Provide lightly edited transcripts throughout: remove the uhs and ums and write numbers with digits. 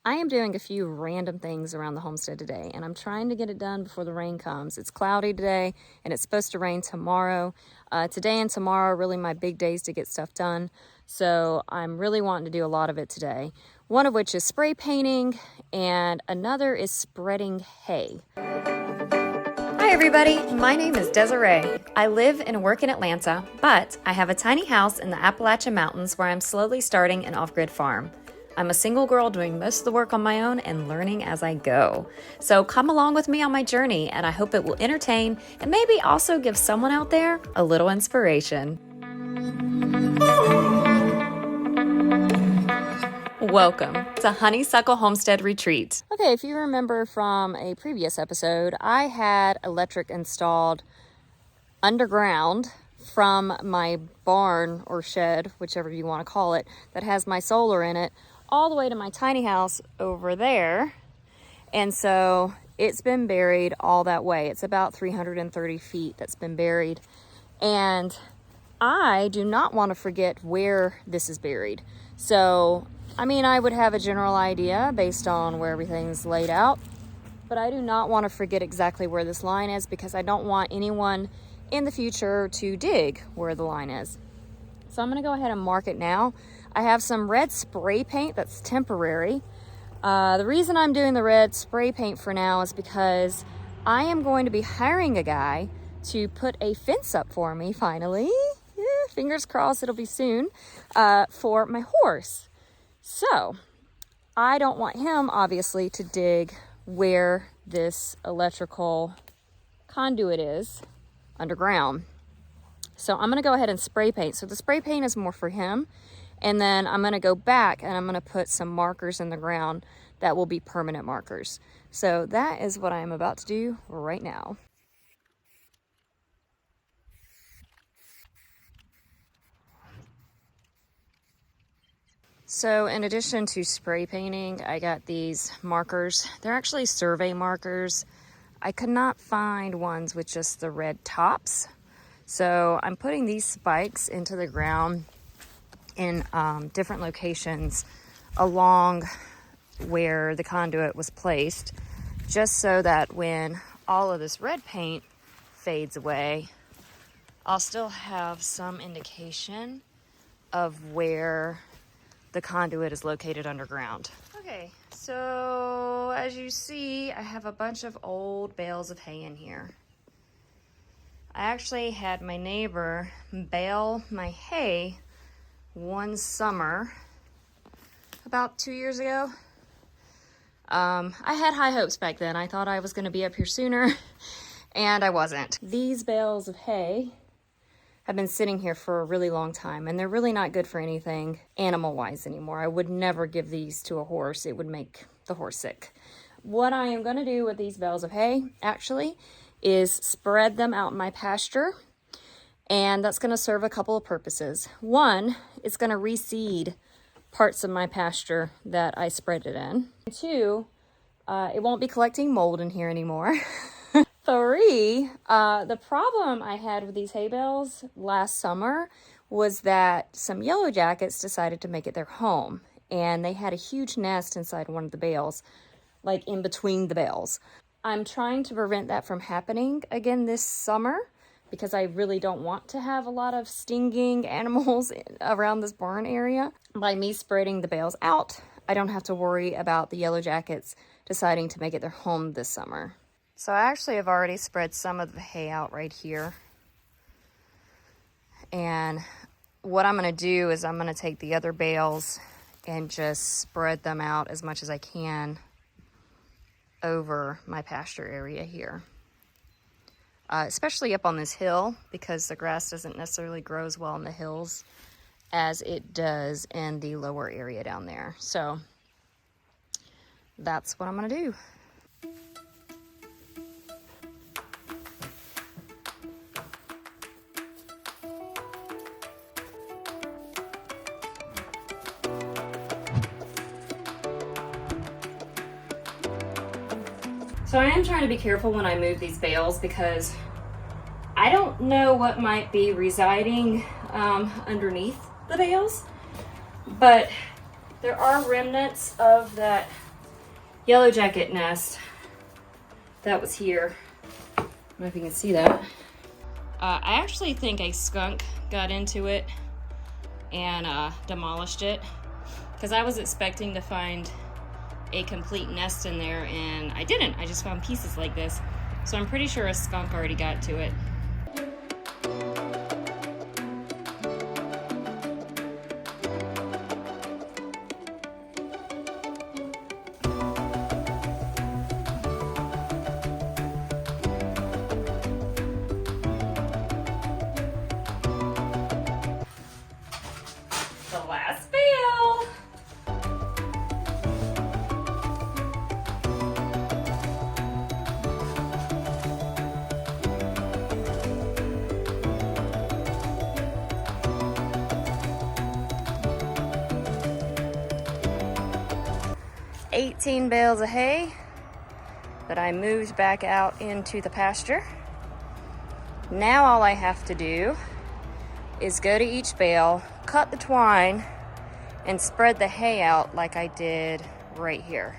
I am doing a few random things around the homestead today, and I'm trying to get it done before the rain comes. It's cloudy today, and it's supposed to rain tomorrow. Today and tomorrow are really my big days to get stuff done, so I'm really wanting to do a lot of it today. One of which is spray painting, and another is spreading hay. Hi everybody, my name is Desiree. I live and work in Atlanta, but I have a tiny house in the Appalachian Mountains where I'm slowly starting an off-grid farm. I'm a single girl doing most of the work on my own and learning as I go. So come along with me on my journey, and I hope it will entertain and maybe also give someone out there a little inspiration. Welcome to Honeysuckle Homestead Retreat. Okay, if you remember from a previous episode, I had electric installed underground from my barn or shed, whichever you want to call it, that has my solar in it, all the way to my tiny house over there. And so it's been buried all that way. It's about 330 feet that's been buried. And I do not want to forget where this is buried. So, I mean, I would have a general idea based on where everything's laid out, but I do not want to forget exactly where this line is because I don't want anyone in the future to dig where the line is. So I'm going to go ahead and mark it now. I have some red spray paint that's temporary. The reason I'm doing the red spray paint for now is because I am going to be hiring a guy to put a fence up for me finally. Yeah, fingers crossed it'll be soon, for my horse. So I don't want him obviously to dig where this electrical conduit is underground. So I'm going to go ahead and spray paint. So the spray paint is more for him. And then I'm going to go back and I'm going to put some markers in the ground that will be permanent markers. So that is what I am about to do right now. So in addition to spray painting, I got these markers. They're actually survey markers. I could not find ones with just the red tops. So I'm putting these spikes into the ground in different locations along where the conduit was placed, just so that when all of this red paint fades away, I'll still have some indication of where the conduit is located underground. Okay, so as you see, I have a bunch of old bales of hay in here. I actually had my neighbor bale my hay one summer about 2 years ago. I had high hopes back then. I thought I was going to be up here sooner, and I wasn't. These bales of hay have been sitting here for a really long time, and they're really not good for anything animal-wise anymore. I would never give these to a horse. It would make the horse sick. What I am going to do with these bales of hay, actually, is spread them out in my pasture. And that's going to serve a couple of purposes. One, it's going to reseed parts of my pasture that I spread it in. Two, it won't be collecting mold in here anymore. Three, the problem I had with these hay bales last summer was that some yellow jackets decided to make it their home. And they had a huge nest inside one of the bales, like in between the bales. I'm trying to prevent that from happening again this summer, because I really don't want to have a lot of stinging animals around this barn area. By me spreading the bales out, I don't have to worry about the yellow jackets deciding to make it their home this summer. So I actually have already spread some of the hay out right here. And what I'm going to do is I'm going to take the other bales and just spread them out as much as I can over my pasture area here. Especially up on this hill, because the grass doesn't necessarily grow as well in the hills as it does in the lower area down there. So that's what I'm going to do. So I am trying to be careful when I move these bales because I don't know what might be residing underneath the bales, but there are remnants of that yellow jacket nest that was here. I don't know if you can see that. I actually think a skunk got into it and demolished it, because I was expecting to find a complete nest in there, and I didn't. I just found pieces like this. So I'm pretty sure a skunk already got to it. The last bale. $18 bales of hay that I moved back out into the pasture. Now all I have to do is go to each bale, cut the twine, and spread the hay out like I did right here.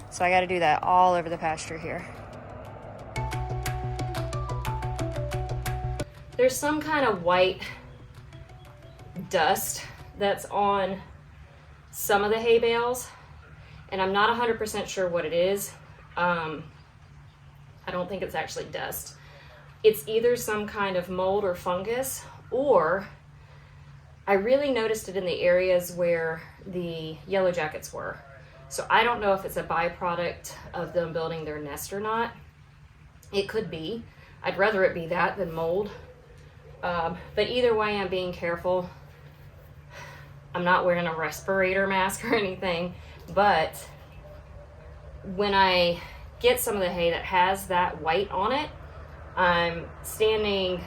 So I got to do that all over the pasture here. There's some kind of white dust that's on some of the hay bales, and I'm not 100% sure what it is. I don't think it's actually dust. It's either some kind of mold or fungus, or I really noticed it in the areas where the yellow jackets were. So I don't know if it's a byproduct of them building their nest or not. It could be. I'd rather it be that than mold. But either way, I'm being careful. I'm not wearing a respirator mask or anything, but when I get some of the hay that has that white on it, I'm standing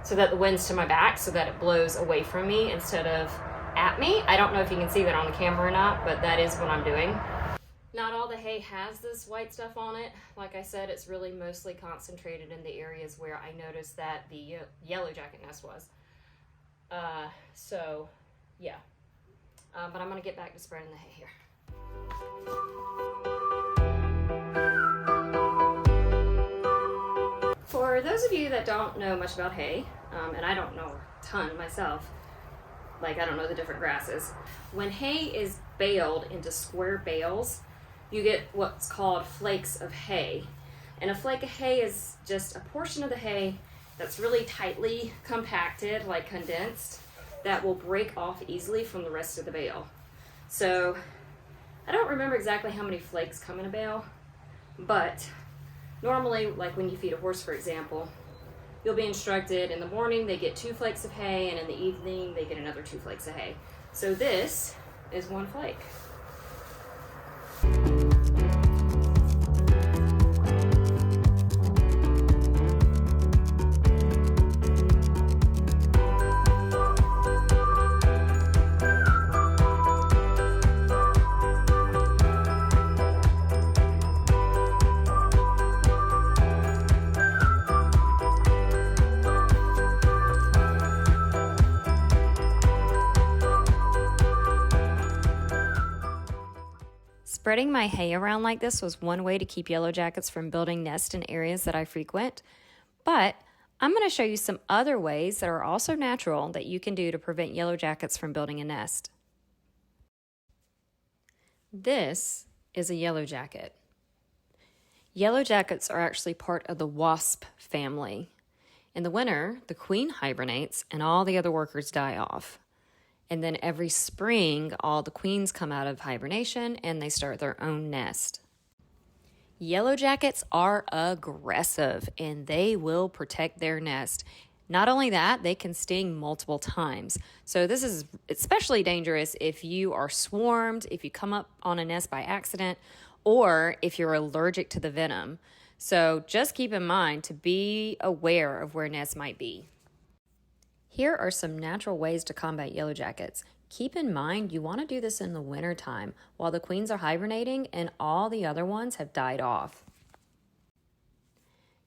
so that the wind's to my back so that it blows away from me instead of at me. I don't know if you can see that on the camera or not, but that is what I'm doing. Not all the hay has this white stuff on it. Like I said, it's really mostly concentrated in the areas where I noticed that the yellow jacket nest was. So, yeah. But I'm gonna get back to spreading the hay here. For those of you that don't know much about hay, and I don't know a ton myself, like I don't know the different grasses, when hay is baled into square bales, you get what's called flakes of hay. And a flake of hay is just a portion of the hay that's really tightly compacted, like condensed, that will break off easily from the rest of the bale. So I don't remember exactly how many flakes come in a bale, but normally, like when you feed a horse, for example, you'll be instructed in the morning they get 2 flakes of hay, and in the evening they get another 2 flakes of hay. So this is 1 flake. Spreading my hay around like this was one way to keep yellow jackets from building nests in areas that I frequent, but I'm going to show you some other ways that are also natural that you can do to prevent yellow jackets from building a nest. This is a yellow jacket. Yellow jackets are actually part of the wasp family. In the winter, the queen hibernates and all the other workers die off. And then every spring, all the queens come out of hibernation and they start their own nest. Yellow jackets are aggressive and they will protect their nest. Not only that, they can sting multiple times. So this is especially dangerous if you are swarmed, if you come up on a nest by accident, or if you're allergic to the venom. So just keep in mind to be aware of where nests might be. Here are some natural ways to combat yellow jackets. Keep in mind you want to do this in the winter time while the queens are hibernating and all the other ones have died off.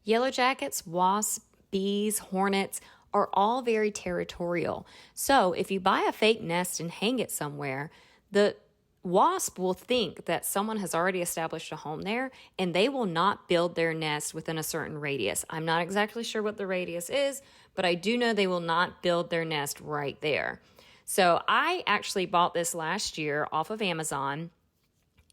Yellow jackets, wasps, bees, hornets are all very territorial. So if you buy a fake nest and hang it somewhere, the Wasp will think that someone has already established a home there, and they will not build their nest within a certain radius. I'm not exactly sure what the radius is, but I do know they will not build their nest right there. So I actually bought this last year off of Amazon,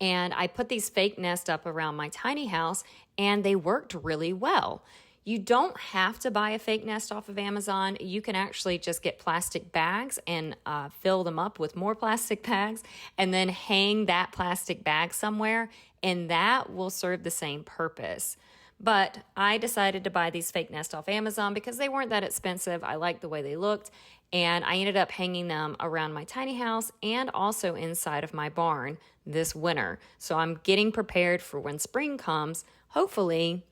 and I put these fake nests up around my tiny house, and they worked really well. You don't have to buy a fake nest off of Amazon. You can actually just get plastic bags and fill them up with more plastic bags and then hang that plastic bag somewhere, and that will serve the same purpose. But I decided to buy these fake nests off Amazon because they weren't that expensive. I liked the way they looked, and I ended up hanging them around my tiny house and also inside of my barn this winter. So I'm getting prepared for when spring comes. Hopefully,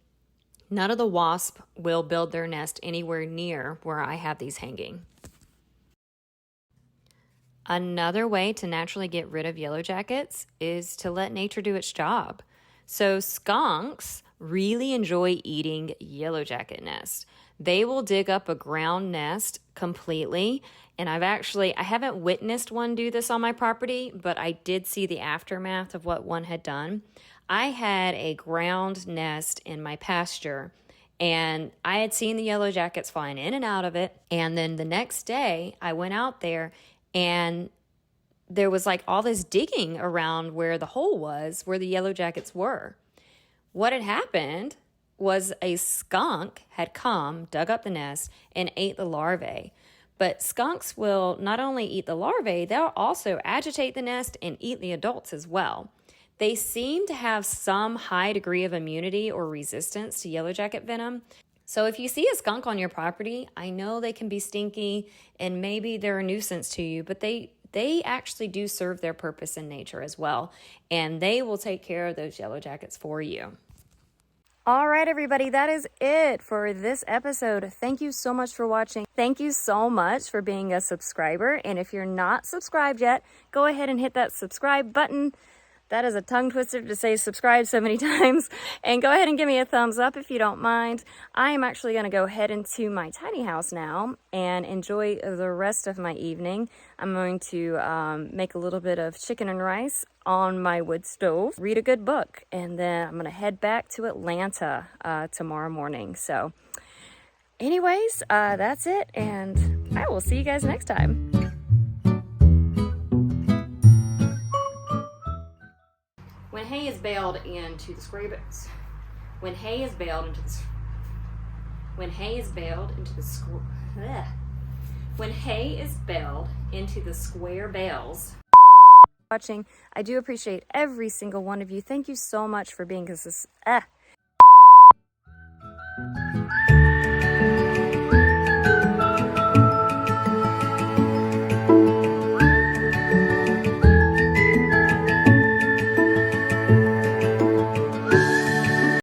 none of the wasps will build their nest anywhere near where I have these hanging. Another way to naturally get rid of yellow jackets is to let nature do its job. So skunks really enjoy eating yellow jacket nests. They will dig up a ground nest completely, and I haven't witnessed one do this on my property, but I did see the aftermath of what one had done. I had a ground nest in my pasture, and I had seen the yellow jackets flying in and out of it. And then the next day I went out there, and there was like all this digging around where the hole was, where the yellow jackets were. What had happened was a skunk had come, dug up the nest, and ate the larvae. But skunks will not only eat the larvae, they'll also agitate the nest and eat the adults as well. They seem to have some high degree of immunity or resistance to yellow jacket venom. So if you see a skunk on your property, I know they can be stinky and maybe they're a nuisance to you, but they actually do serve their purpose in nature as well, and they will take care of those yellow jackets for you. All right, everybody, that is it for this episode. Thank you so much for watching. Thank you so much for being a subscriber. And if you're not subscribed yet, go ahead and hit that subscribe button. That is a tongue twister to say subscribe so many times. And go ahead and give me a thumbs up if you don't mind. I am actually going to go head into my tiny house now and enjoy the rest of my evening. I'm going to make a little bit of chicken and rice on my wood stove, read a good book, and then I'm going to head back to Atlanta tomorrow morning. So anyways, that's it, and I will see you guys next time. When hay is baled into the square bales, when hay is baled into the square bales. Watching, I do appreciate every single one of you. Thank you so much for being